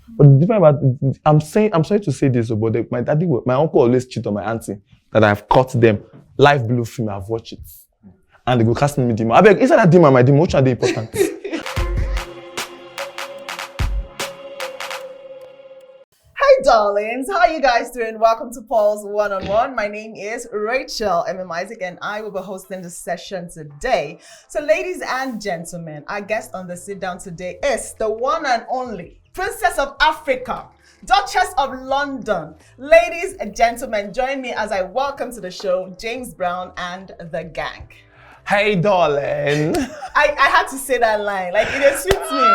But the difference about I'm sorry to say this, but my uncle always cheat on my auntie that I've caught them. Live blue film, I've watched it. And they go cast me demon. I beg, is that demon, my demon? Which are they important? Hi darlings, how are you guys doing? Welcome to Paul's One-on-One. My name is Rachel Isaac and I will be hosting this session today. So ladies and gentlemen, our guest on the sit down today is the one and only Princess of Africa, Duchess of London. Ladies and gentlemen, join me as I welcome to the show James Brown and the gang. Hey darling. I had to say that line, like it suits me.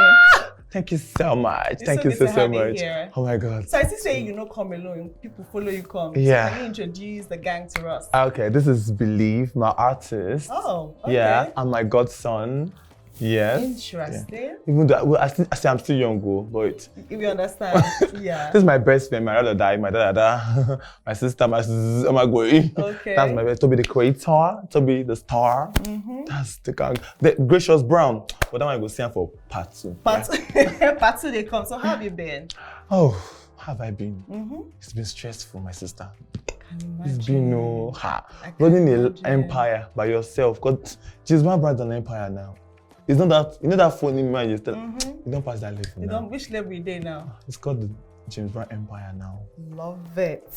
Thank you so much. It's Thank so you good to so have you much. here. Oh my God. So I still say you know come alone, people follow you come. Yeah. So can you introduce the gang to us? Okay, this is Believe, my artist. Oh, okay. Yeah, and my godson. Yes. Interesting. Yeah. Even though I say I'm still young, but If you understand, yeah. this is my best friend, my brother died, my dada, my sister, oh my God. Okay. That's my best. To be the creator, to be the star. That's the gang. The Gracious Brown. But then I go see him for part 2. Part 2 they come. So how have you been? Oh, how have I been? It's been stressful, my sister. It's been running an empire by yourself. Because James Brown runs an empire now. It's not that, you know that funny man you still, you don't pass that level now. Which level are they now? It's called the James Brown Empire now. Love it.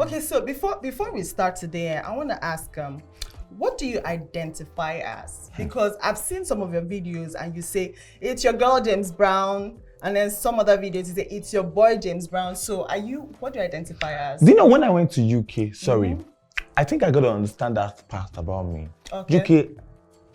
Okay, so before we start today, I want to ask, what do you identify as? Because I've seen some of your videos and you say, it's your girl James Brown, and then some other videos you say, it's your boy James Brown. So what do you identify as? Do you know when I went to UK, I think I got to understand that part about me. Okay. UK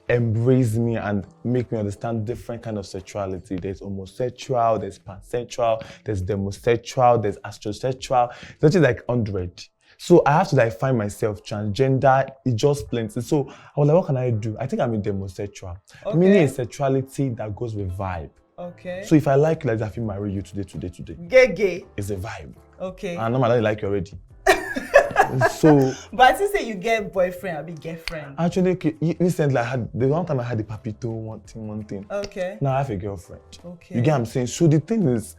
embrace me and make me understand different kind of sexuality. There's homosexual, there's pansexual, there's demosexual, there's astrosexual. It's actually like 100. So I have to find myself transgender. It's just plenty. So I was like, what can I do? I think I'm a demosexual. Okay. Meaning a sexuality that goes with vibe. Okay. So if I like you, like I feel marry you today. Gay. It's a vibe. Okay. And normally I like you already. So, but I still say you get boyfriend, I'll be girlfriend. Actually, okay, recently the one time I had the papito, one thing. Okay. Now I have a girlfriend. Okay. You get what I'm saying? So the thing is,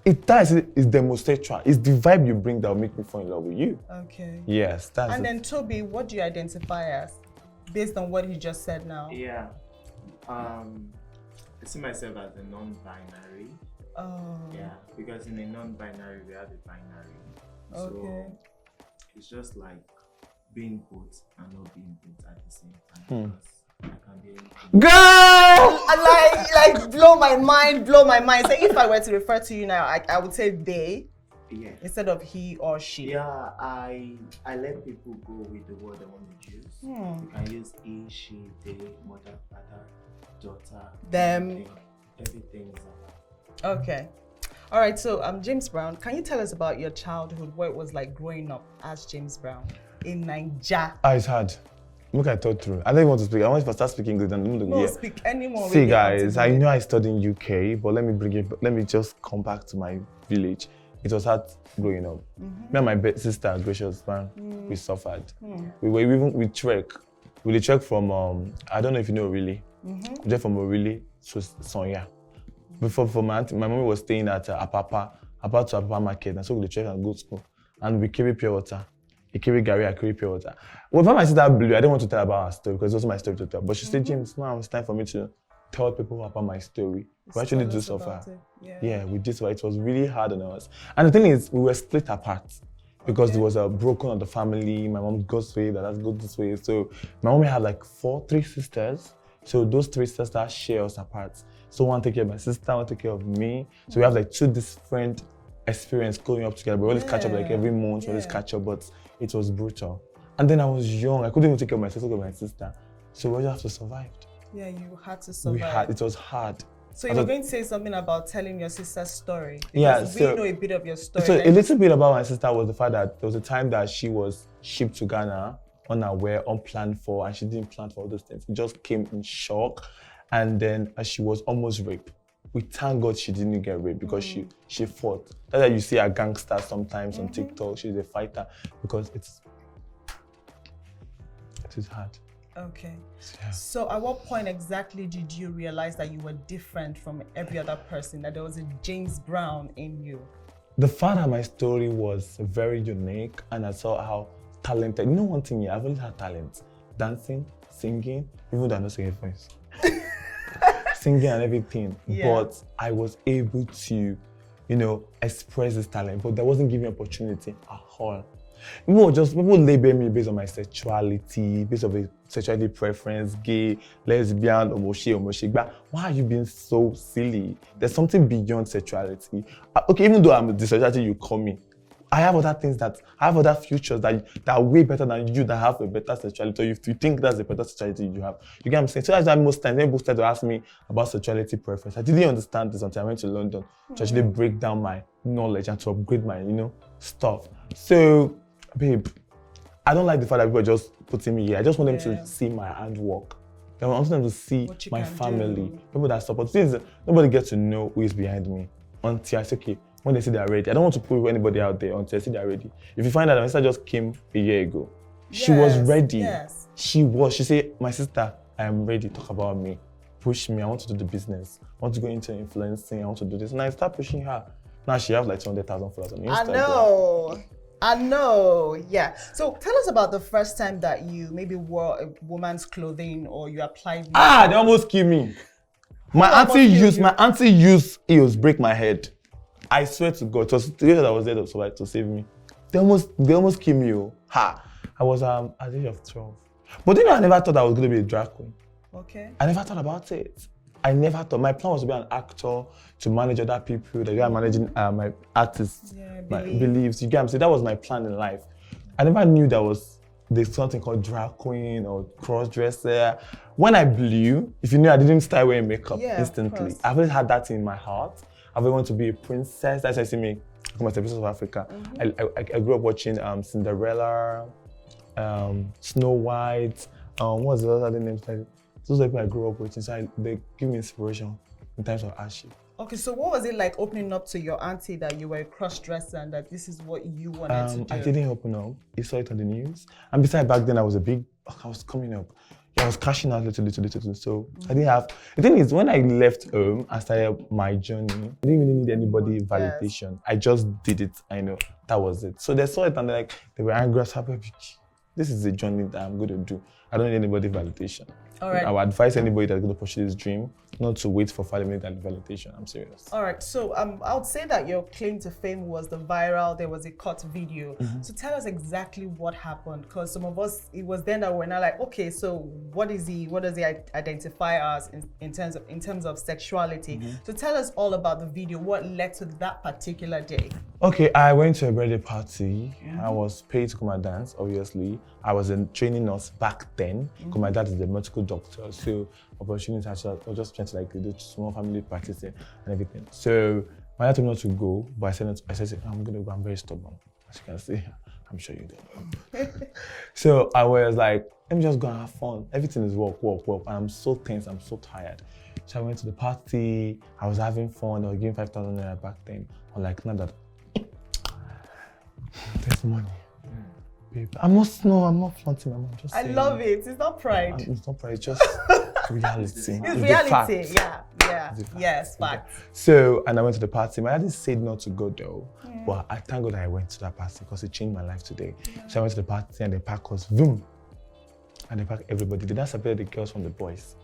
it's demosexual. It's the vibe you bring that will make me fall in love with you. Okay. Yes, that's And it. then Toby, what do you identify as? Based on what he just said now. Yeah. I see myself as a non-binary. Oh. Yeah, because in a non-binary we have a binary. Okay. So it's just like being both and not being both at the same time. Because I can be anything. Girl! like blow my mind. So if I were to refer to you now, I would say they. Yeah. Instead of he or she. Yeah, I let people go with the word they want to use. You can use he, she, they, mother, father, daughter, them. Everything is allowed. Okay. All right, so James Brown, can you tell us about your childhood, what it was like growing up as James Brown in Nigeria? It's hard. Look, I thought through. I don't want to speak. I want to start speaking English and no, speak anymore. See, guys, I know I studied in UK, but let me just come back to my village. It was hard growing up. Me and my sister, Gracious Brown, we suffered. We trek. We trek from I don't know if you know really. We trek from Orili to Sonya. Before my mom was staying at Apapa to Apapa market, and so we check and go to school. And we carry pure water. He carry Gary, I carry pure water. When my sister blew, I didn't want to tell about her story because it was my story to tell. But she said, James, now it's time for me to tell people about my story. We actually do so far. Yeah, we did so. It was really hard on us. And the thing is, we were split apart because there was a broken of the family. My mom goes this way, that goes this way. So my mom had like 3 sisters. So those 3 sisters share us apart. So one take care of my sister, one take care of me. So we have like 2 different experiences growing up together. We always catch up like every month, we always catch up, but it was brutal. And then I was young, I couldn't even take care of my sister, So we just have to survive. Yeah, you had to survive. It was hard. So you were going to say something about telling your sister's story. Yeah, we know a bit of your story. So a little bit about my sister was the fact that there was a time that she was shipped to Ghana, unaware, unplanned for, and she didn't plan for all those things. It just came in shock. And then she was almost raped. We thank God she didn't get raped because she fought. That's why you see a gangster sometimes on TikTok. She's a fighter because it is hard. Okay. Yeah. So at what point exactly did you realize that you were different from every other person, that there was a James Brown in you? The fact that my story was very unique and I saw how talented, you know one thing, I've always had talent. Dancing, singing, even though I'm not singing voice. Singing and everything. Yeah. But I was able to, express this talent, but there wasn't given opportunity at all. People label me based on my sexuality, based on a sexuality preference, gay, lesbian, omoshigba. Why are you being so silly? There's something beyond sexuality. Okay, even though I'm the sexuality you call me, I have other things I have other futures that are way better than you, that have a better sexuality. Or if you think that's a better sexuality you have, you get what I'm saying? So that's why most times when people start to ask me about sexuality preference, I didn't understand this until I went to London to actually break down my knowledge and to upgrade my, stuff. So, babe, I don't like the fact that people are just putting me here. I just want them to see my hard work. I want them to see my family, people that support. Things nobody gets to know who is behind me until I say, okay, when they say they're ready. I don't want to prove anybody out there until I say they're ready. If you find out my sister just came a year ago, she was ready. Yes. She said, my sister, I am ready, talk about me. Push me, I want to do the business. I want to go into influencing, I want to do this. And I start pushing her. Now she has like 200,000 followers on Instagram. I know, yeah. So tell us about the first time that you maybe wore a woman's clothing or you applied. They almost killed me. My auntie used heels break my head. I swear to God, it was the that was there to save me. They almost killed me. I was at the age of 12. But I never thought I was going to be a drag queen. Okay. I never thought about it. I never thought. My plan was to be an actor, to manage other people, that I'm managing my artists, my beliefs. You get what I'm saying? That was my plan in life. I never knew there's something called drag queen or cross-dresser. When I blew, if you knew, I didn't start wearing makeup instantly. I've always had that in my heart. I've always wanted to be a princess. That's why I see me come as a princess of Africa. I grew up watching Cinderella, Snow White. What's the other names? Those are people I grew up with. So they give me inspiration in times of hardship. Okay, so what was it like opening up to your auntie that you were a cross-dresser and that this is what you wanted to do? I didn't open up. You saw it on the news. And besides, back then I was coming up. I was cashing out little. So I didn't have. The thing is, when I left home and started my journey, I didn't really need anybody validation. Yes. I just did it. I know that was it. So they saw it and they were angry. This is a journey that I'm going to do. I don't need anybody validation. All right. I would advise anybody that's going to pursue this dream not to wait for 5 minutes validation. I'm serious. All right. So I would say that your claim to fame was the viral. There was a cut video. So tell us exactly what happened, because some of us, it was then that we're now like, okay, so what does he identify as in terms of sexuality? So tell us all about the video. What led to that particular day? Okay, I went to a birthday party. I was paid to come and dance. Obviously, I was a training nurse back then. Because my dad is a medical doctor, so opportunities I was just trying to do small family practice and everything. So my dad told me not to go, but I said I'm gonna go. I'm very stubborn, as you can see. I'm sure you do. So I was like, let me just go and have fun. Everything is work. And I'm so tense. I'm so tired. So I went to the party. I was having fun. I was giving 5,000 naira back then. I'm like, now that there's money. I'm not flaunting my mom. Just saying. I love it. It's not pride. It's not pride. It's just reality. It's reality. Yeah. Yes, fact. So, and I went to the party. My dad said not to go though, but I thank God that I went to that party because it changed my life today. So I went to the party and they packed us, boom, and they packed everybody. They didn't separate the girls from the boys.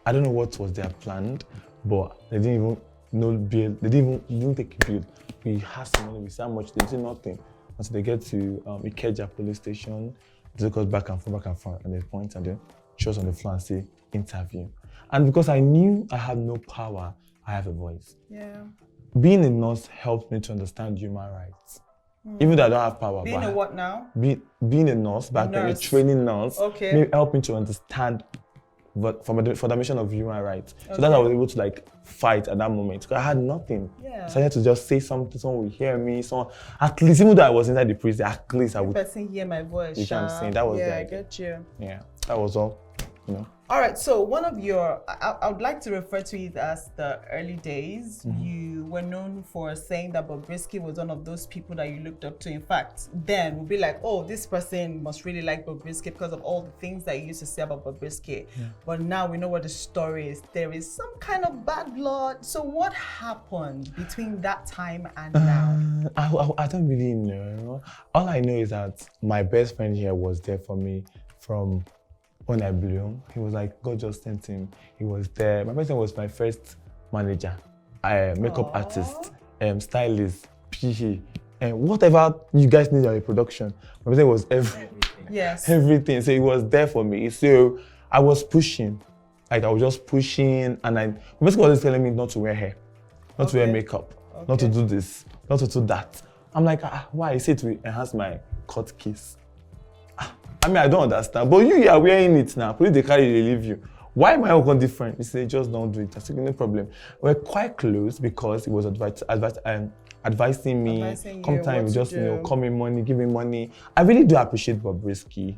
I don't know what was their plan, but they didn't even know bill. They didn't take a bill. We had some money. We said how much. They did nothing. Until they get to Ikeja police station, they took us back and forth, and they point and then show us on the floor and say, interview. And because I knew I had no power, I have a voice. Yeah. Being a nurse helped me to understand human rights. Even though I don't have power. Being a what now? Being a nurse, back then, a training nurse, helped me to understand for the mission of human rights. So that I was able to fight at that moment. Because I had nothing. Yeah. So I had to just say something, someone would hear me, at least, even though I was inside the prison, at least I would. The person hear my voice. You know what I'm saying? That was I get you. Yeah, that was all, All right, so one of your, I would like to refer to it as the early days. Mm-hmm. You were known for saying that Bobrisky was one of those people that you looked up to. In fact, then we'll be like, oh, this person must really like Bobrisky because of all the things that you used to say about Bobrisky. Yeah. But now we know what the story is. There is some kind of bad blood. So what happened between that time and now? I don't really know. All I know is that my best friend here was there for me from when I blew. He was like, God just sent him. He was there. My best friend was my first manager, makeup artist, stylist, PA, and whatever you guys need on a production. My best friend was everything. Yes. Everything. So he was there for me. So I was pushing. Like I was just pushing, and my best friend was telling me not to wear hair, not to wear makeup, not to do this, not to do that. I'm like, why? He said to enhance my cut case. I mean, I don't understand. But you are wearing it now. Police, they carry, they leave you. Why am I all different? He said, just don't do it. I said, no problem. We're quite close because he was advising me. Come time, just call me money, give me money. I really do appreciate Bobrisky.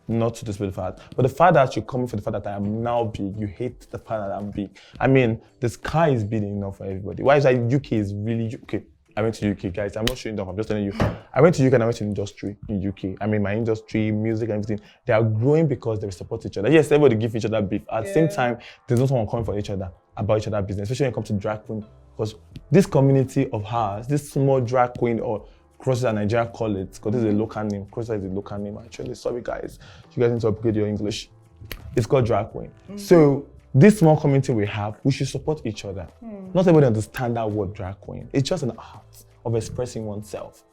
Not to dispute the fact, but the fact that you're coming for the fact that I am now big, you hate the fact that I'm big. I mean, the sky is big enough for everybody. Why is that UK is really UK? I went to UK, guys. I'm not showing off. I'm just telling you. I went to UK and I went to industry in UK. I mean, my industry, music, and everything. They are growing because they support each other. Yes, everybody give each other beef. At the same time, there's no someone coming for each other about each other's business, especially when it comes to drag queen. Because this community of ours, this small drag queen or Crosses and Nigeria call it, because this is a local name. Crosses is a local name actually. Sorry, guys. You guys need to upgrade your English. It's called drag queen. So this small community we have, we should support each other. Not everybody understands that word drag queen. It's just an art of expressing oneself.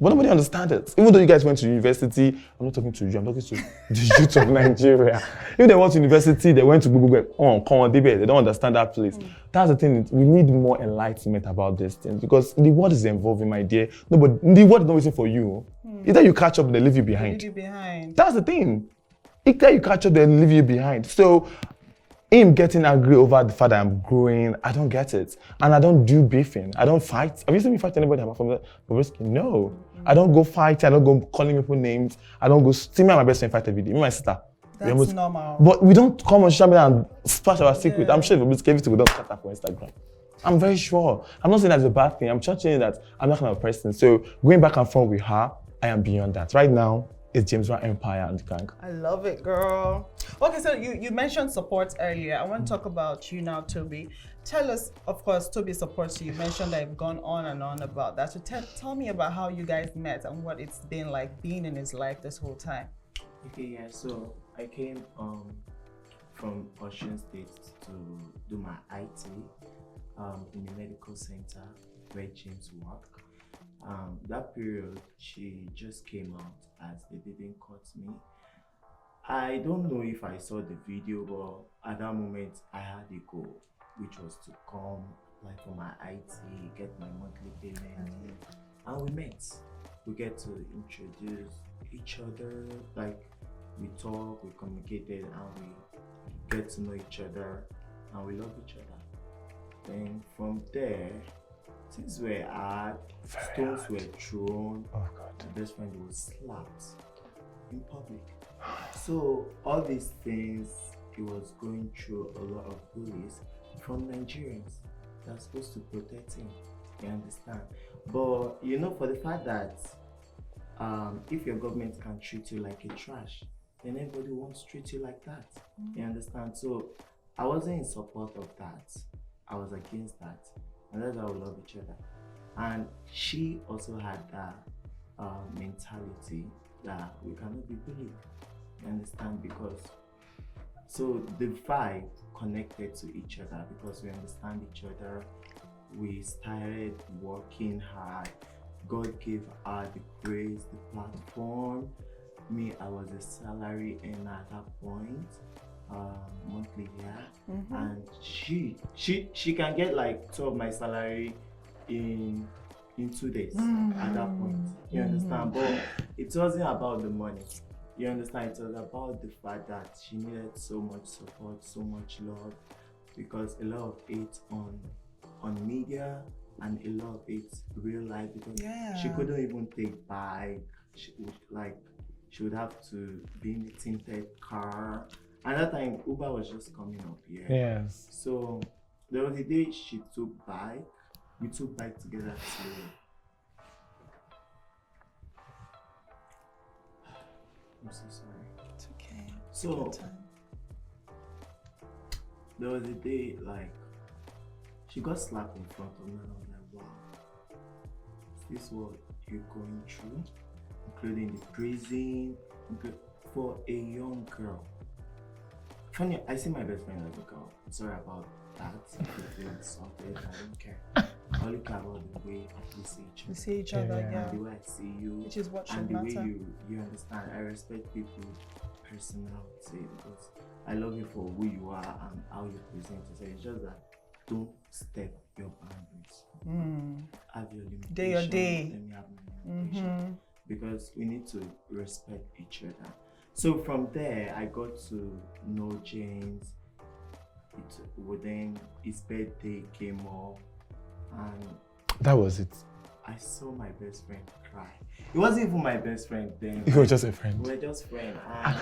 But nobody understands it. Even though you guys went to university, I'm not talking to you, I'm talking to the youth of Nigeria. If they went to university, they went to Google, come on, they don't understand that place. That's the thing, we need more enlightenment about these things because the world is evolving, my dear. No, but the world is not waiting for you. Either you catch up, they leave you behind. That's the thing. Either you catch up, they leave you behind. So, him getting angry over the fact that I'm growing, I don't get it. And I don't do beefing. I don't fight. Have you seen me fight anybody apart from Bobrisky? No. I don't go fight. I don't go calling people names. I don't go. See me and my best friend fight every day. Me and my sister. That's normal. But we don't come on social media and splash our secret. I'm sure Bobrisky, everything we don't scatter for Instagram. I'm very sure. I'm not saying that's a bad thing. I'm just saying that I'm not kind of a person. So going back and forth with her, I am beyond that. Right now, it's James Brown Empire and gang. I love it, girl. Okay, so you mentioned support earlier. I want to talk about you now, Toby. Tell us, of course, Toby supports you. You mentioned that you've gone on and on about that. So tell me about how you guys met and what it's been like being in his life this whole time. Okay, yeah, so I came from Ocean State to do my IT in the medical center where James worked. That period, she just came out as they didn't cut me. I don't know if I saw the video, but at that moment, I had a goal, which was to come, apply for my IT, get my monthly payment, and we met. We get to introduce each other, like we talk, we communicated, and we get to know each other, and we love each other. Then from there, things were hard, stones were thrown, my best friend was slapped in public. So all these things, he was going through a lot of bullies from Nigerians that are supposed to protect him, you understand? But you know, for the fact that if your government can treat you like a trash, then everybody wants to treat you like that, you understand? So I wasn't in support of that, I was against that. And that's how we love each other. And she also had that mentality that we cannot be bullied. You understand? Because so the vibe connected to each other because we understand each other. We started working hard. God gave her the grace, the platform. Me, I was a salary earner at that point. Monthly, yeah. And she can get like 2 of my salary in 2 days at that point. You understand? But it wasn't about the money. You understand? It was about the fact that she needed so much support, so much love, because a lot of it on media and a lot of it real life, because she couldn't even take bike. She would have to be in a tinted car. And that time, Uber was just coming up here. Yes. So there was a day she took bike. We took bike together to. I'm so sorry. It's okay. So there was a day like she got slapped in front of me, and I was like, wow, is this what you're going through? Including the prison, for a young girl. Funny, I see my best friend as a girl. I'm sorry about that. If you feel insulted, I don't care. I only care about the way we see each other. Yeah. And the way I see you. Which is what should and the matter. way you understand. I respect people's personality because I love you for who you are and how you present yourself. It's just that don't step your boundaries. Have your limitations. Day or day. Let me have my limitations. Because we need to respect each other. So from there, I got to know James. Then his birthday came up, and that was it. I saw my best friend cry. It wasn't even my best friend then. You were just a friend. We were just friends. And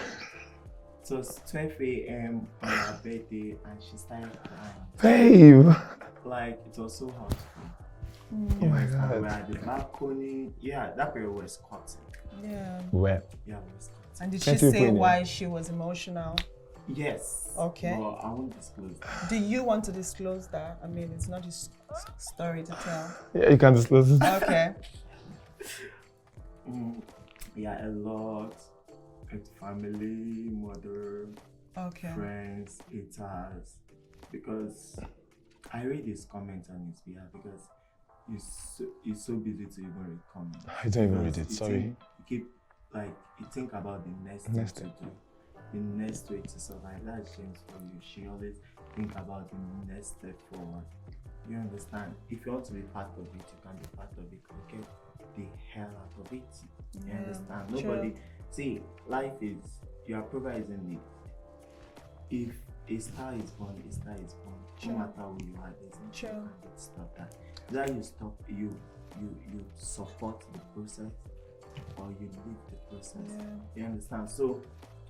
it was 12 a.m. on her birthday, and she started crying. Babe! Like, it was so hard. Oh my God. We were at the balcony. Yeah, that period was squatting. Yeah. Where? Yeah, we were squatting. And did she say why she was emotional? Yes. Okay. But I won't disclose that. Do you want to disclose that? I mean, it's not his story to tell. Yeah, you can disclose it. Okay. Yeah, a lot. With family, mother, friends, haters. Because I read his comments on his behalf because he's so busy to even read comments. I don't even read it, sorry. You think about the next thing to do, the next way to survive. That's James for you. She always think about the next step forward. You understand? If you want to be part of it, you can be part of it. But get the hell out of it. You understand? Nobody. See, life is your approval isn't it. If a star is born, a star is born. No matter who you are, there's no you can stop that. Either you stop, you support the process, or you leave the process. You understand? So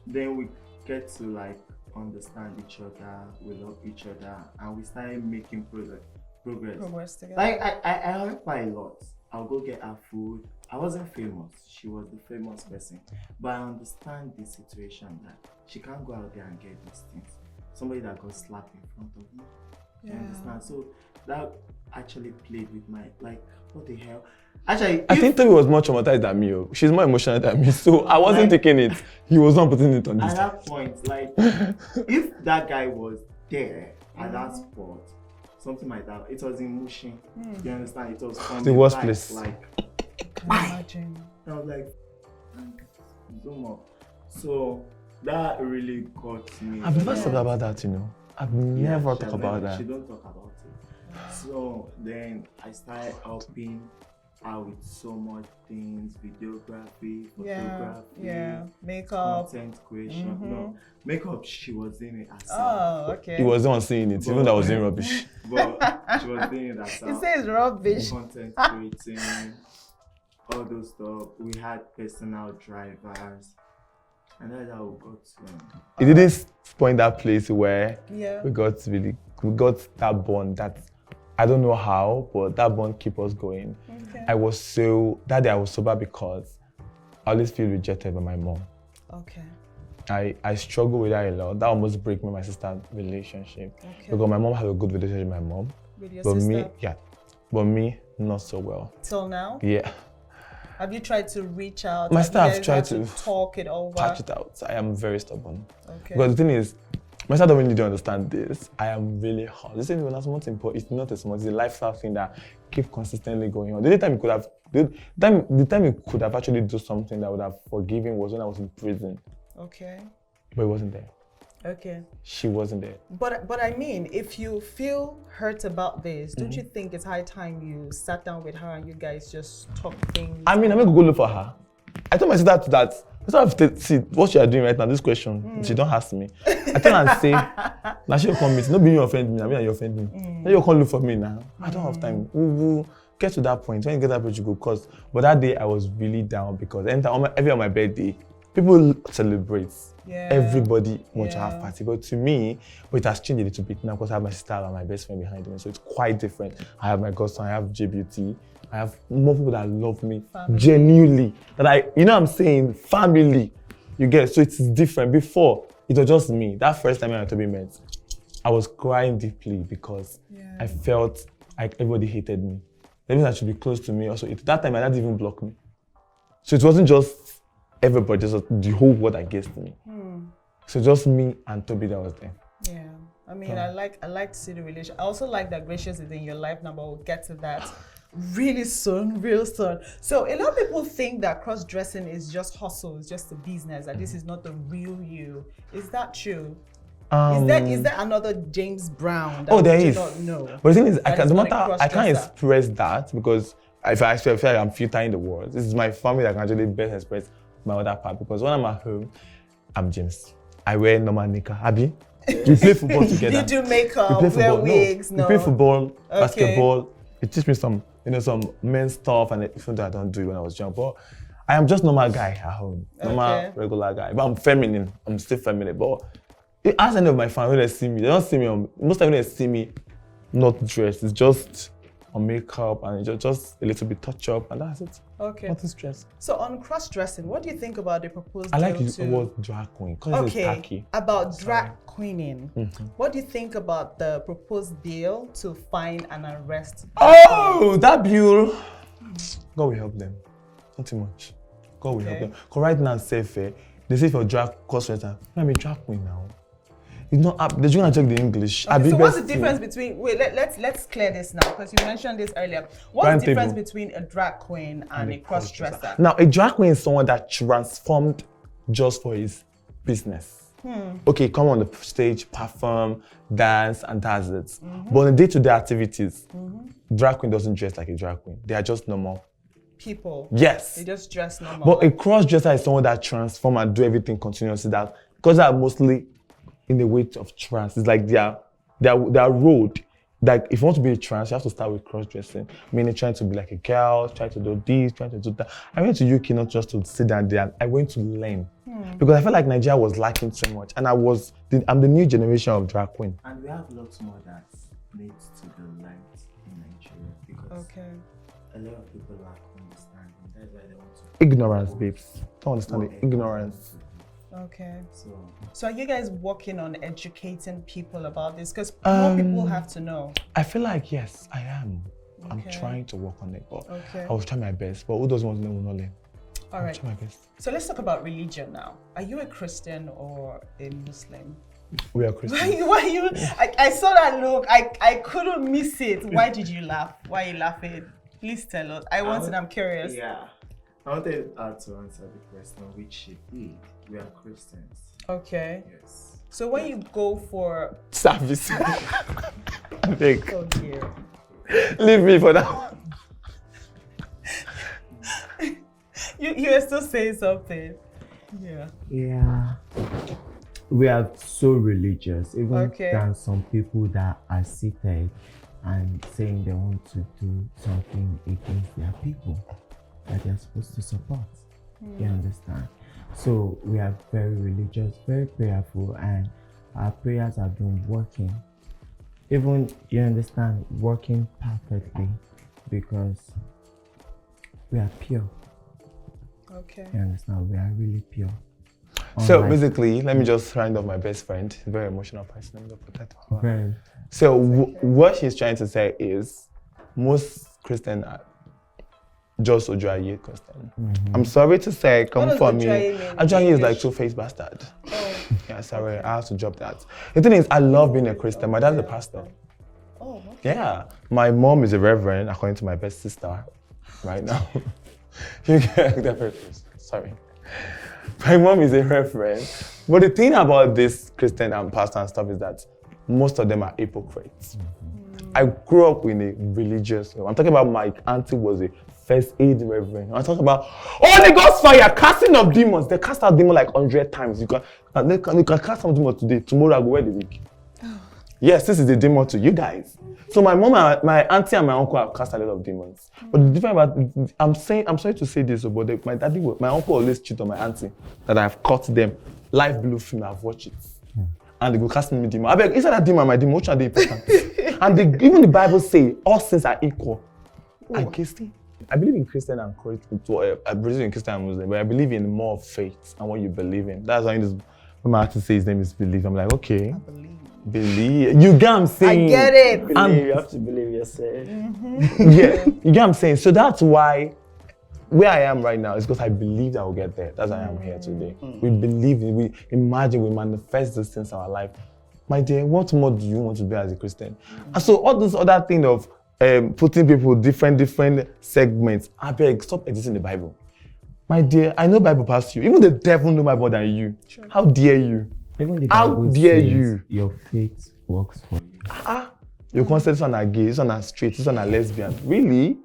then we get to like understand each other, we love each other, and we started making progress together. Like I help her a lot. I'll go get her food. I wasn't famous. She was the famous person. But I understand the situation that she can't go out there and get these things. Somebody that got slapped in front of me. You understand? So that actually played with my, like, what the hell? Actually, I think Toby was more traumatized than me. She's more emotional than me. So I wasn't taking it. He was not putting it on this. At that point, like, if that guy was there at that spot, something like that, it was in Mushin. You understand? It was from the worst place. Like, imagine. I was like, zoom up. So that really got me. I've never talked about that, you know. I've never talked about that. She don't talk about it. So then I started helping her with so much things, videography, photography, makeup, content creation. No, makeup, she was doing it herself. Oh, okay. He was the one seeing it, even though I was doing rubbish. But she was doing it herself. He says rubbish. Content creating, all those stuff. We had personal drivers. And that's how we got to. It didn't point that place where we got that bond that I don't know how, but that bond keep us going. Okay. That day I was sober because I always feel rejected by my mom. Okay. I struggle with that a lot. That almost break me and my sister's relationship. Okay. Because my mom had a good relationship with my mom. With your sister? But me, not so well. Till now? Yeah. Have you tried to reach out? My staff tried to talk it over. Patch it out. I am very stubborn. Okay. Because the thing is, my staff don't really understand this. I am really hard. This is not something important. It's not a small. It's a lifestyle thing that keeps consistently going on. The time you could have actually do something that would have forgiven was when I was in prison. Okay. But it wasn't there. Okay. She wasn't there. But I mean, if you feel hurt about this, don't you think it's high time you sat down with her and you guys just talk things? I mean, I'm going to go look for her. I told my sister that, instead of see what you are doing right now, this question, she don't ask me. I tell her and say, now she'll come meet. Not being you offend me, I mean you offend me. Now you'll come look for me now. I don't have time. We'll get to that point. When you get that point, you go cause. But that day I was really down because every on my birthday, People celebrate. Yeah. Everybody wants to have party. But to me, it has changed a little bit now because I have my sister and my best friend behind me. So it's quite different. I have my godson, I have JBT. I have more people that love me genuinely. That you know what I'm saying? Family. You get, so it's different. Before, it was just me. That first time I Toby met, I was crying deeply because I felt like everybody hated me. Everyone that should be close to me also. That time, my dad even blocked me. So it wasn't just everybody, just the whole world against me. So just me and Toby that was there. Yeah. I mean, I like to see the relation. I also like that Gracious is in your life now, but we'll get to that really soon, real soon. So a lot of people think that cross-dressing is just hustle, it's just a business, that this is not the real you. Is that true? Is there another James Brown that there you is. not know? But the thing is, I can't express that because if I feel like I'm filtering the words. This is my family that can actually best express my other part, because when I'm at home, I'm James. I wear normal knicker. Abi, we play football together. You do makeup, wear wigs, no. We play football, basketball. It teach me some men's stuff and something that I don't do when I was young. But I am just normal guy at home, normal regular guy. But I'm feminine. I'm still feminine. But as any of my family, when they see me, they don't see me. Most time they see me not dressed. It's just on makeup and just a little bit touch up, and that's it. Okay. Nothing stress. So on cross-dressing, what do you think about the proposed I like deal the word drag queen because it's tacky. About drag queening. What do you think about the proposed bill to fine and arrest? Oh, that bill. God will help them. Not too much. God will help them. Because right now, they say for drag cross-dresser, I'm a drag queen now. It's not up. They're going to check the English. Okay, so what's the difference between? Wait, let's clear this now because you mentioned this earlier. What's the difference between a drag queen and a cross-dresser? Now, a drag queen is someone that transformed just for his business. Okay, come on the stage, perform, dance, and that's it. But in day-to-day activities, drag queen doesn't dress like a drag queen. They are just normal people. Yes. They just dress normal. But a cross-dresser is someone that transforms and do everything continuously. That because they are mostly in the way of trans. It's like their road. Like if you want to be a trans, you have to start with cross-dressing. Meaning trying to be like a girl, trying to do this, trying to do that. I went to UK not just to sit down there. I went to learn. Because I felt like Nigeria was lacking so much. And I'm the new generation of drag queen. And we have lots more that needs to be learned in Nigeria. Because a lot of people lack understanding. That's why they want to... Ignorance, babes. Don't understand the ignorance. Okay. So are you guys working on educating people about this? Because more people have to know. I feel like, yes, I am. I'm trying to work on it, but I will try my best. But who doesn't want to know will not learn. All right. Try my best. So let's talk about religion now. Are you a Christian or a Muslim? We are Christians. Why you? I saw that look. I couldn't miss it. Why did you laugh? Why are you laughing? Please tell us. I'm curious. Yeah. I wanted to answer the question, which we are Christians. Okay. Yes. So when you go for service, oh dear. Leave me for that one. You are still saying something. Yeah. Yeah. We are so religious, even than some people that are seated and saying they want to do something against their people that they're supposed to support. You understand? So we are very religious, very prayerful, and our prayers have been working. Even, you understand, working perfectly because we are pure. Okay. You understand? We are really pure. So basically, let me just round up my best friend. He's a very emotional person. I'm going to put that to her. Very. So what she's trying to say is most Christians are just Ojuaye Christian. I'm sorry to say, come for me. Ojuaye is like two-faced bastard. Yeah, sorry, I have to drop that. The thing is, I love being a Christian. My dad's a pastor. Oh, okay. Yeah. My mom is a reverend, according to my best sister right now. You get that very close. Sorry. My mom is a reverend. But the thing about this Christian and pastor and stuff is that most of them are hypocrites. I grew up in a religious home. I'm talking about my auntie was a first aid reverend. I'm talking about Holy Ghost fire, casting of demons. They cast out demons like 100 times. You can cast out demons today. Tomorrow I go wear the wig. Yes, this is a demon to you guys. So my mom, my auntie, and my uncle have cast a lot of demons. But the difference about I'm sorry to say this, but my uncle always cheat on my auntie that I've caught them. Live blue film, I've watched it. And they go cast me demon. I beg, is that demon, my demon? Which are they important? And even the Bible say all sins are equal. And Christian, I believe in Christian and I believe in Christian and Muslim, but I believe in more faith and what you believe in. That's why when my artist says his name is believe, I'm like, okay. Believe. You get what I'm saying? I get it. Believe, you have to believe yourself. Yeah, you get what I'm saying? So that's why where I am right now is because I believe I will get there. That's why I am here today. We believe, we imagine, we manifest these things in our life. My dear, what more do you want to be as a Christian? And so all this other thing of putting people different segments, I beg, stop editing the Bible. My dear, I know Bible past you. Even the devil know Bible than you. Sure. How dare you? Even the How Bible dare says you? Your faith works for you. You can't say this one are gay, this one are straight, this one are lesbian. Really?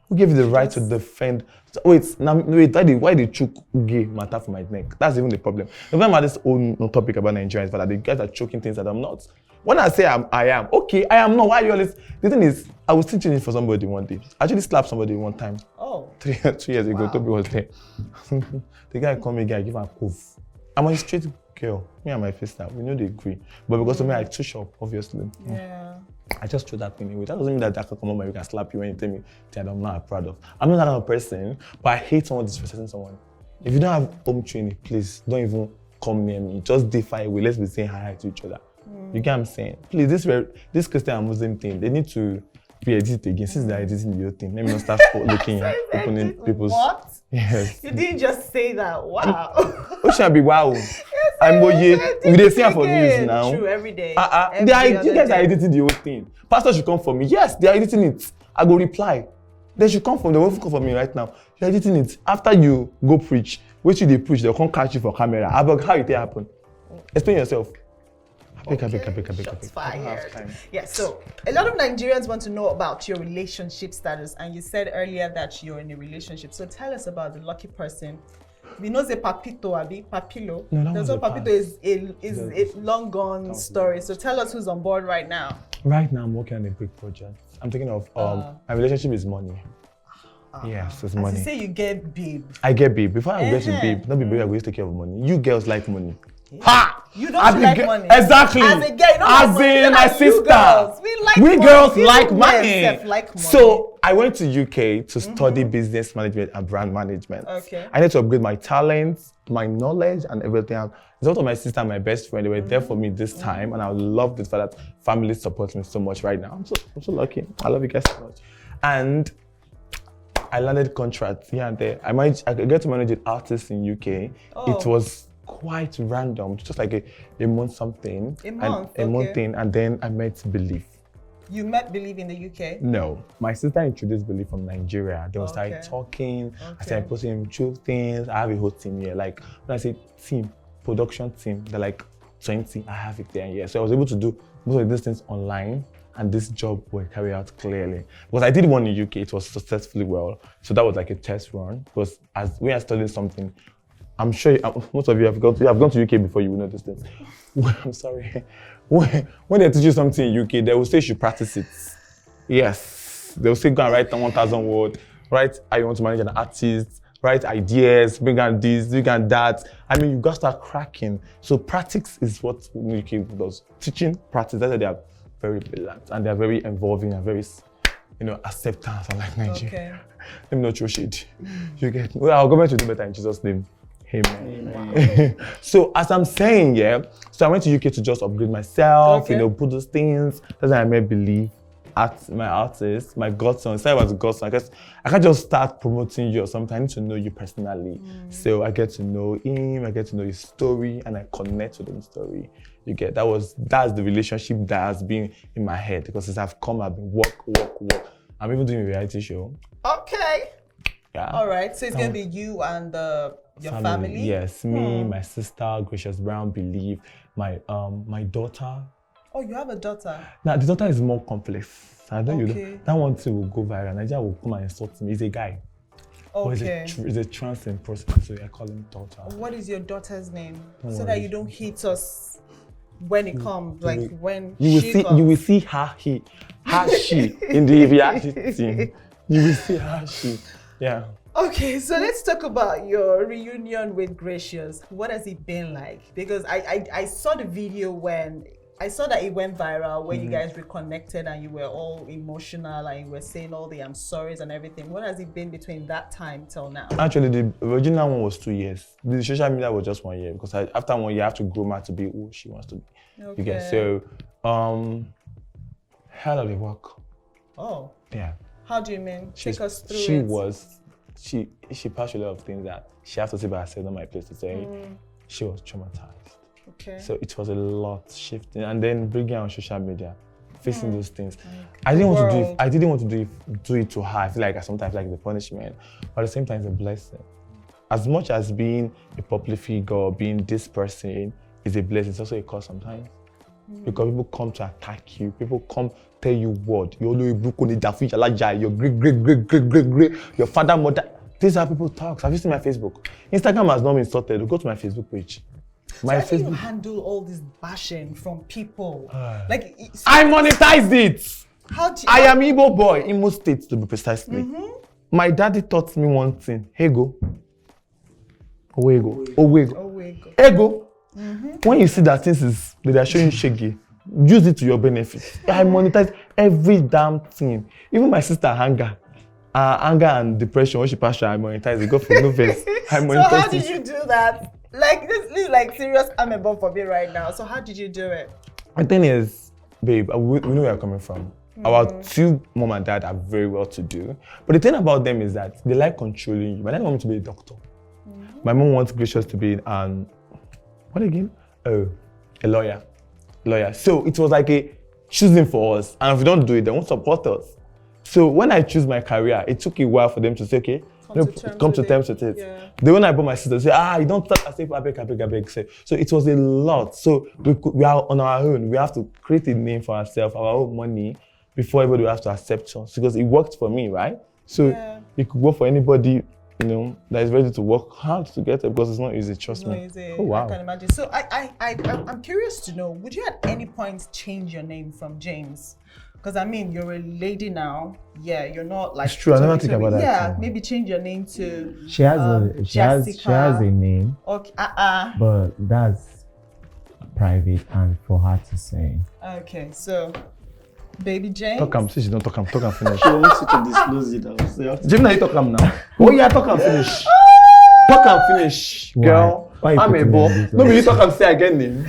Who gave you the right to defend? Why the choke gay matter for my neck? That's even the problem. Remember this own topic about Nigerians, but the guys are choking things that I'm not. When I say I am, okay, I am not. Why you always? The thing is, I was teaching it for somebody one day. I actually slapped somebody one time. Oh. 2 years ago, Toby was there. The guy called me, give him a cove. I'm a straight girl. Me and my sister, we know they agree. But because of me, I too sharp, obviously. Yeah. I just threw that thing away. That doesn't mean that I can come home and we can slap you when you tell me that I'm not proud of. I'm not that kind of person, but I hate someone disrespecting someone. If you don't have home training, please don't even come near me. Just defy away. Let's be saying hi to each other. You get what I'm saying? Please, this Christian and Muslim thing, they need to re-edit it again. Since they're editing the whole thing, let me not start looking at opening people's. What? Yes. You didn't just say that. Wow. What should I be wow? I'm we they see for news now. True, every day. You guys are editing the whole thing. Pastor should come for me. Yes, they are editing it. I go reply. They should come from. They won't come for me right now. You're editing it. After you go preach, wait till they preach, they'll come catch you for camera. How it happen? Explain yourself. Shots fired. Yeah, so a lot of Nigerians want to know about your relationship status, and you said earlier that you're in a relationship. So tell us about the lucky person. We know the papito, abi papilo. No, that's what papito is a long gone story. So tell us who's on board right now. Right now, I'm working on a big project. I'm thinking of my relationship is money. Yes, it's money. You say you get babe. I get babe. Before I get to babe, not be babe, I go to take care of money. You girls like money. Yeah. Ha! You don't like money. Exactly. As a girl, you don't as like in money. my sister. We girls like money. So I went to UK to study business management and brand management. Okay. I need to upgrade my talents, my knowledge, and everything. It's also my sister and my best friend. They were there for me this time, and I love the fact that family supports me so much right now. I'm so lucky. I love you guys so much. And I landed contracts here and there. I get to manage an artist in UK. Oh. It was quite random, just like a month something. A month thing, and then I met Belief. You met Believe in the UK? No. My sister introduced Belief from Nigeria. They started talking. I started posting him through things. I have a whole team here. Like when I say team, production team, they're like 20. I have it there. Yeah. So I was able to do most of these things online, and this job will carry out clearly. Because I did one in UK, it was successfully well. So that was like a test run. Because as we are studying something, I'm sure most of you have gone to UK before, you will know these things. I'm sorry. When they teach you something in UK, they will say you should practice it. Yes. They will say go and write 1,000 words, write how you want to manage an artist, write ideas, bring out this, bring out that. I mean, you got to start cracking. So practice is what UK does. Teaching, practice, that's why they are very brilliant and they're very involving and very, acceptance. I like Nigeria. Okay. Let me not throw shade. You get. Well, our government will do better in Jesus' name. Amen. So as I'm saying, so I went to UK to just upgrade myself, put those things. That's how I made Believe. My artist, my godson. Say I was a godson. I can't just start promoting you or something. I need to know you personally. So I get to know him, I get to know his story, and I connect with his story. You get that's the relationship that has been in my head, because since I've come, I've been work. I'm even doing a reality show. Okay. Yeah. All right. So it's gonna be you and your family. Yes, me, my sister, James Brown, Believe, my daughter. Oh, you have a daughter? Now, the daughter is more complex. I don't that one too will go viral. Nigeria will come and insult me. He's a guy. Okay. It's a trans in process, so I call him daughter. What is your daughter's name? So that you don't hate us. when it comes, like when you will she see comes. you will see her she in the reality team. You will see her she. Yeah. Okay, so let's talk about your reunion with Gracious. What has it been like? Because I saw the video when I saw that it went viral when you guys reconnected and you were all emotional and you were saying all the I'm sorry's and everything. What has it been between that time till now? Actually, the original one was 2 years. The social media was just 1 year because after 1 year, I have to grow her to be who she wants to be. Okay. You get so, hell of a work. Oh. Yeah. How do you mean? Take us through it. She passed a lot of things that she has to say by herself, not my place to say. She was traumatized. Okay. So it was a lot shifting, and then bringing her on social media, facing those things. I didn't want to do it. I didn't want to do it to her. I feel like I sometimes like the punishment, but at the same time, it's a blessing. As much as being a public figure, or being this person is a blessing, it's also a curse sometimes. Because people come to attack you. People come tell you what your great, your father, mother. These are people talks. Have you seen my Facebook? Instagram has not been sorted. Go to my Facebook page. How do you handle all this bashing from people? Like I monetized it. I am Igbo boy, Imo State to be precisely. My daddy taught me one thing. Ego. Ego. When you see that things they are showing shaky, use it to your benefit. I monetize every damn thing. Even my sister anger and depression, when she passed through, I monetize it. Go for no face. I monetize. So how did you do that? Like this is like serious amebo for me right now. So how did you do it? The thing is, babe, we know where you're coming from. Our two mom and dad are very well to do. But the thing about them is that they like controlling you. My dad wants me to be a doctor. My mom wants Gracious to be what again? Oh, a lawyer. So it was like a choosing for us. And if we don't do it, they won't support us. So when I choose my career, it took a while for them to say, okay, come to terms with it. Yeah. Then when I bought my sister, say, you don't talk. I say, I beg. So it was a lot. So we are on our own. We have to create a name for ourselves, our own money, before everybody will have to accept us. Because it worked for me, right? So it could work for anybody, that is ready to work hard to get it, because it's not easy, trust me. Easy. Oh, wow. I can imagine. So I'm curious to know, would you at any point change your name from James? Because I mean, you're a lady now. Yeah, you're not like. It's true. I never think about that. Yeah, maybe change your name to. She has a name. Okay. But that's private and for her to say. Okay, so, baby James. Talk him. Since you don't talk him finish. She wants you to disclose it now. So Jim, now you talk him now. Oh yeah, talk him finish. Talk him finish, girl. Why I'm a boy. No, you talk him say again name.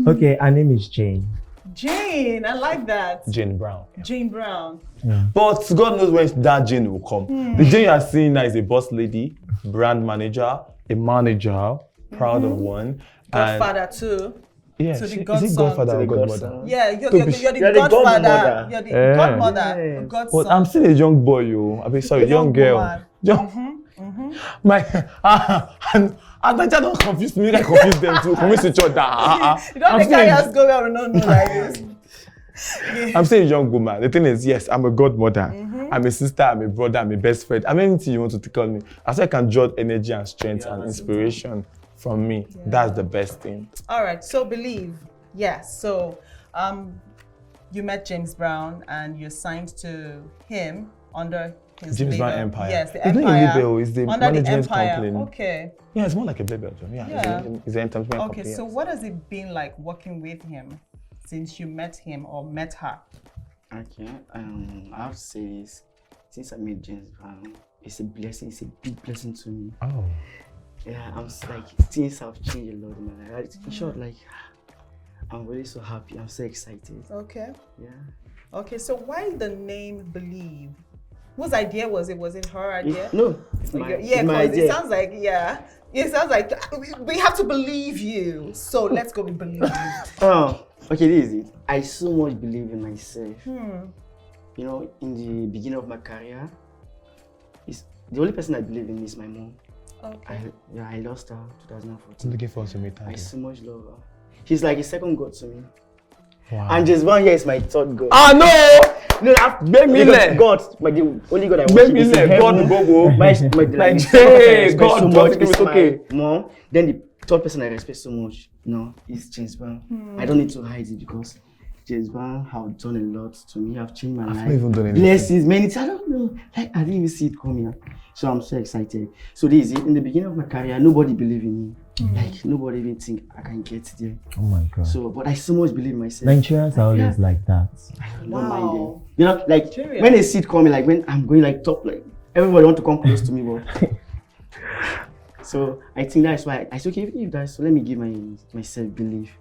Okay, her name is Jane. Jane, I like that. Jane Brown. Yeah. Jane Brown. Yeah. But God knows when that Jane will come. The Jane you are seeing now is a boss lady, brand manager, a manager, proud of one. Godfather too. Yeah, so is it godfather or godmother? Yeah, you're the godfather. You're the godmother. Godson. But I'm still a young boy, yo. I mean, sorry, young girl. My and I just don't confuse me. I confuse them too. Confuse each other. You don't think I just go where we don't know like this. I'm still a young woman. The thing is, yes, I'm a godmother. I'm a sister. I'm a brother. I'm a best friend. I'm anything you want to tell me. As I can draw energy and strength and inspiration from me. Yeah. That's the best thing. All right. So believe. Yes. So, you met James Brown and you're signed to him under his James label. Brown Empire. Yes, the Empire. Empire. It's not a label, it's the under management the Empire. company. Okay. Yeah, it's more like a label. Yeah. It's an entertainment company. Okay, so what has it been like working with him since you met him or met her? Okay, I have to say this. Since I met James Brown, it's a blessing. It's a big blessing to me. Oh. Yeah, I'm like, things have changed a lot in my life. In short, like, I'm really so happy. I'm so excited. Okay. Yeah. Okay, so why the name Believe? Whose idea was it? Was it her idea? No. Yeah, because it sounds like, it sounds like we have to believe you. So let's go with Believe. Oh, okay, this is it. I so much believe in myself. You know, in the beginning of my career, the only person I believe in is my mom. Okay. I lost her in 2014. I'm looking forward to meet her. I so much love her. She's like a second God to me. Wow. And just one year is my third God. Ah no! No, God, the only God I worship is God. My God, okay. Mom. Then the third person I respect so much, is James Brown. I don't need to hide it because James Brown have done a lot to me. I've changed my life. I've not even done anything. Blessings, many things. I don't know. Like, I didn't even see it coming. So I'm so excited. So this is it. In the beginning of my career, nobody believed in me. Like, nobody even think I can get there. Oh my God. So, but I so much believe in myself. Nigerians are always like that. I don't mind them. You know, like, when they see it coming, like, when I'm going, like, top, like, everybody want to come close to me, but... So, I think that's why I said, okay, if that's so, let me give myself belief.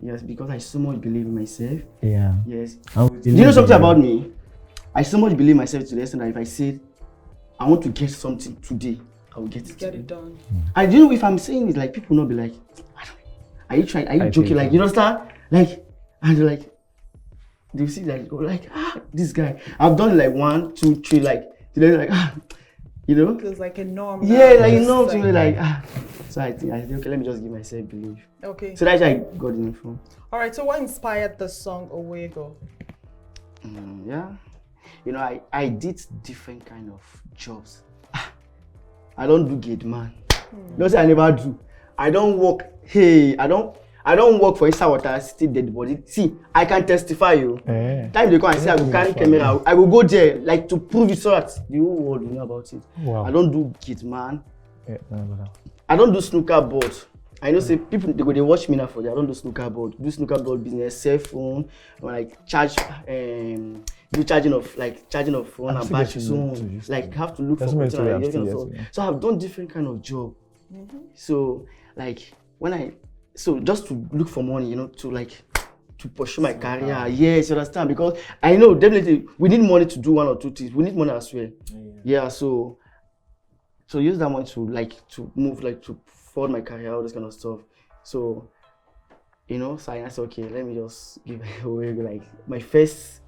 Yes, because I so much believe in myself. Yeah. Yes. Do you know something about me? I so much believe in myself to the extent that if I said I want to get something today, I will get it. Get it done. And you know, if I'm saying it, like, people will not be like, are you trying? Are you joking? Like, you understand? Like, and they're like, they'll see like, this guy. I've done like 1, 2, 3, like, they're like, you know? It's like a norm. Yeah, like a norm to me, like, So I think, okay, let me just give myself belief. Okay. So that's why I got the info. All right, so what inspired the song Owego? Yeah. You know, I did different kind of jobs. I don't do gate man. Don't say I never do. I don't work. Hey, I don't work for inside water, still dead body. See, I can testify you. Time they come and say I will carry camera, I will go there, like, to prove it so that the whole world will know about it. Wow. I don't do gate man. No. I don't do snooker board. I know say people they watch me now for that. I don't do snooker board. Do snooker board business, cell phone, or like charge do charging of phone and battery. So like have to look for something. So I've done different kind of job. So like just to look for money, you know, to pursue my career. Yes, you understand? Because I know definitely we need money to do 1 or 2 things. We need money as well. Yeah, so use that money to move, like, to forward my career, all this kind of stuff. So, you know, so I said, okay, let me just give away, like, my first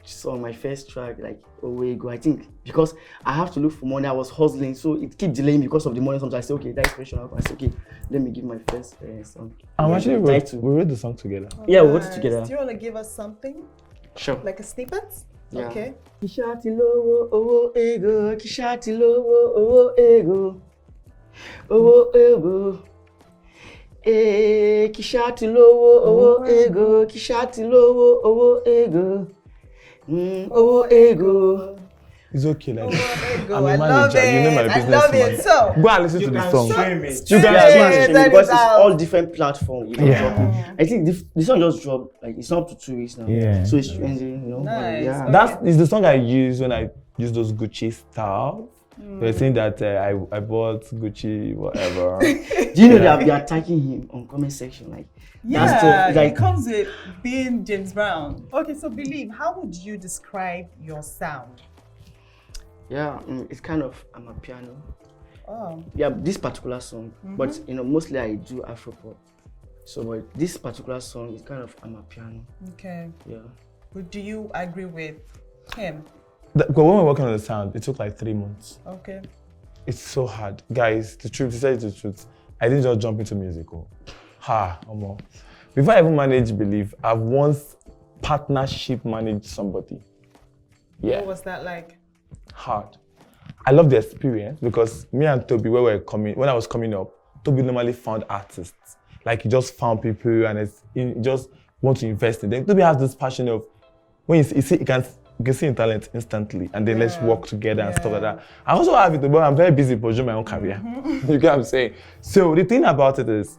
song, my first track, like, Owego. I think because I have to look for money, I was hustling, so it kept delaying because of the money. Sometimes I said, okay, that's pressure. I said, okay, let me give my first song. Actually, we wrote the song together. Yeah, we wrote it together. Do you want to give us something? Sure. Like a snippet? Yeah. Okay. Kishati lowo Owego, kishati lowo Owego, Owego. Kishati lowo Owego, kishati lowo Owego, Owego. It's okay, like I'm a manager. You know my business. I love it. So go and listen to the song. You can stream it because it's all different platforms. I think the song just dropped, like, it's not up to 2 weeks now. Yeah. So it's trending, you know. Nice. Yeah. That is the song I use when I use those Gucci styles. They're saying that I bought Gucci, whatever. Do you know that they're attacking him on comment section? Like, it comes with being James Brown. Okay, so Believe, how would you describe your sound? Yeah, it's kind of amapiano. Oh. Yeah, this particular song, but you know, mostly I do Afropop. So, but this particular song is kind of amapiano. Okay. Yeah. But do you agree with him? When we were working on the sound, it took like 3 months. Okay. It's so hard. Guys, the truth, to tell you the truth, I didn't just jump into musical. Before I even managed Believe, I've once partnership managed somebody. Yeah. What was that like? Hard. I love the experience because me and Toby, when I was coming up, Toby normally found artists. Like, he just found people and he just want to invest in them. Toby has this passion of, when you see, you can see in talent instantly, and then let's work together and stuff like that. I also have it, but I'm very busy pursuing my own career. You get what I'm saying? So the thing about it is,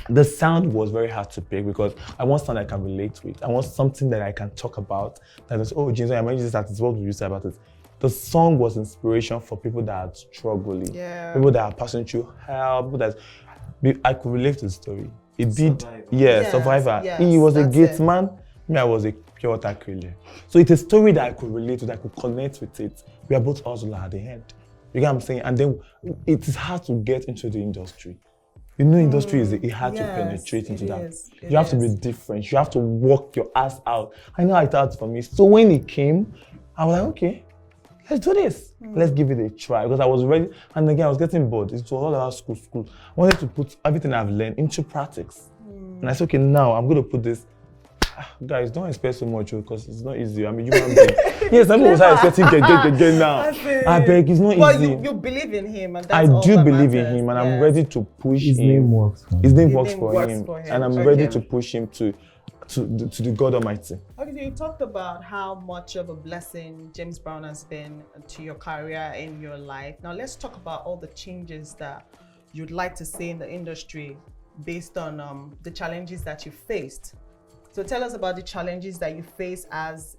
the sound was very hard to pick because I want something I can relate with. I want something that I can talk about. That is, oh, James, I managed this artist. What would you say about it? The song was inspiration for people that are struggling, people that are passing through hell, people that I could relate to the story. It did, survivor. He was a gate man. Me, I was a pure water creature. So it's a story that I could relate to, that I could connect with it. We are both hustler at the end. You get what I'm saying? And then it is hard to get into the industry. You know, industry is hard to penetrate into that. You have to be different. You have to work your ass out. I know it hard for me. So when it came, I was like, okay, let's do this. Let's give it a try. Because I was ready. And again, I was getting bored. It was all about school. I wanted to put everything I've learned into practice. And I said, okay, now I'm going to put this. guys, don't expect so much because it's not easy. I'm a human being. Yes, some people start expecting get now. I beg, it's not easy. Well, you believe in him, and that's I all do that believe matters. in him, and I'm ready to push His him. name works for him. His name His works name for works him, for him. and I'm ready to push him to the God Almighty. Okay, so you talked about how much of a blessing James Brown has been to your career in your life. Now let's talk about all the changes that you'd like to see in the industry based on the challenges that you faced. So tell us about the challenges that you face as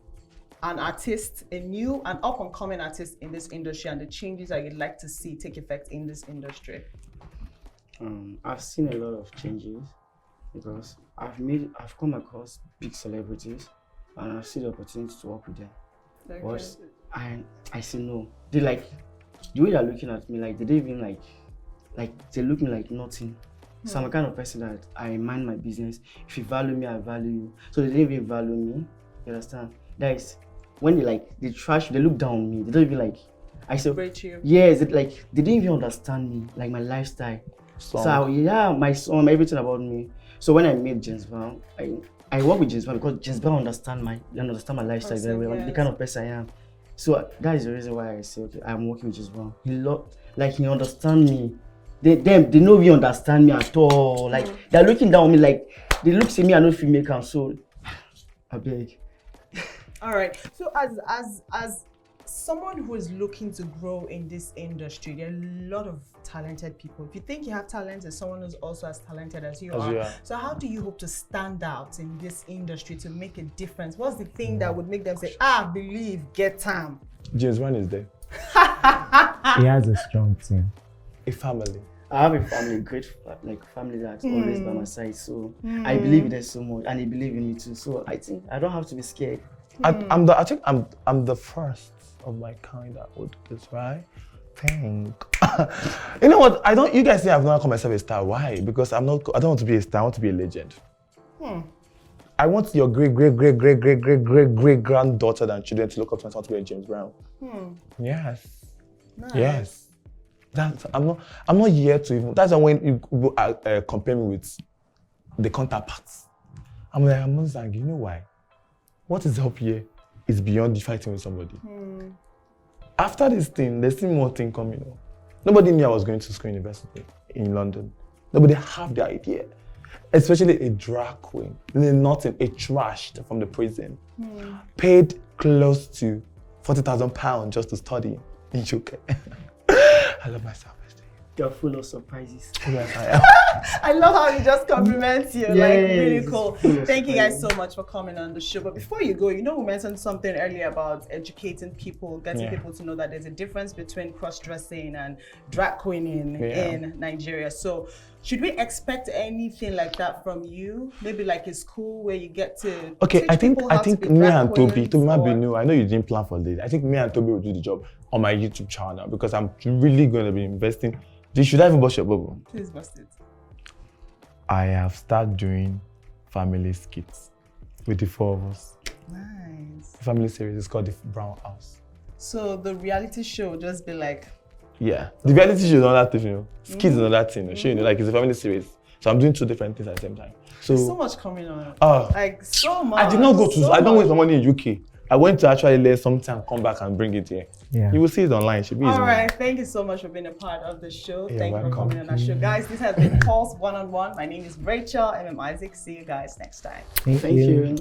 an artist, a new and up-and-coming artist in this industry, and the changes that you'd like to see take effect in this industry. I've seen a lot of changes because I've come across big celebrities and I've seen the opportunity to work with them. Okay. But I say no. They like the way they're looking at me, like they don't even like they look me like nothing. So I'm a kind of person that I mind my business. If you value me, I value you. So they didn't even value me. You understand? That is when they trash, they look down on me. They don't even like. I said, yes, they didn't even understand me, like my lifestyle. So yeah, my song, everything about me. So when I met James Brown, I work with James Brown because James Brown understand my lifestyle very well, the kind of person I am. So that is the reason why I say, okay, I'm working with James Brown. He understand me. They know we understand me at all. Like they're looking down on me, like they look at me and no filmmaker. So I beg. All right. So as someone who is looking to grow in this industry, there are a lot of talented people. If you think you have talent, there's someone who's also as talented as you are. So how do you hope to stand out in this industry to make a difference? What's the thing that would make them say, believe, get time? James Brown is there. He has a strong team. A family. I have a family, great family that's always by my side. So I believe in them so much, and they believe in me too. So I think I don't have to be scared. I think I'm the first of my kind that would do this, right? Think. You know what? You guys say I've not called myself a star. Why? Because I don't want to be a star. I want to be a legend. I want your great granddaughter and children to look up to me and want to be a James Brown. Yes. Nice. Yes. I'm not here to even. That's when you compare me with the counterparts. I'm like, I'm not saying. You know why? What is up here is beyond the fighting with somebody. After this thing, there's still more thing coming up. Nobody knew I was going to school university in London. Nobody had the idea. Especially a drag queen, nothing, a trashed from the prison. Paid close to £40,000 just to study in UK. I love myself. You're full of surprises. Yes, I am. I love how he just compliments you. Yes, really cool. Thank you guys so much for coming on the show. But before you go, we mentioned something earlier about educating people, getting people to know that there's a difference between cross-dressing and drag queening in Nigeria. So should we expect anything like that from you? Maybe like a school where you get to I think me and Toby might be new. I know you didn't plan for this. I think me and Toby will do the job on my YouTube channel because I'm really going to be investing. Should I even bust your bubble? Please bust it. I have started doing family skits with the four of us. Nice. The family series is called The Brown House. So the reality show will just be like... Yeah. The reality show is another thing, Skits is another thing. It's a family series. So I'm doing two different things at the same time. So there's so much coming on. Like so much. I did not go to... I don't waste my money in UK. I went to actually learn something and come back and bring it here. Yeah. You will see it online. Should be easy. All right. Thank you so much for being a part of the show. Thank you for coming on our show. Guys, this has been Pulse One-on-One. My name is Rachel. I'm Isaac. See you guys next time. Thank you.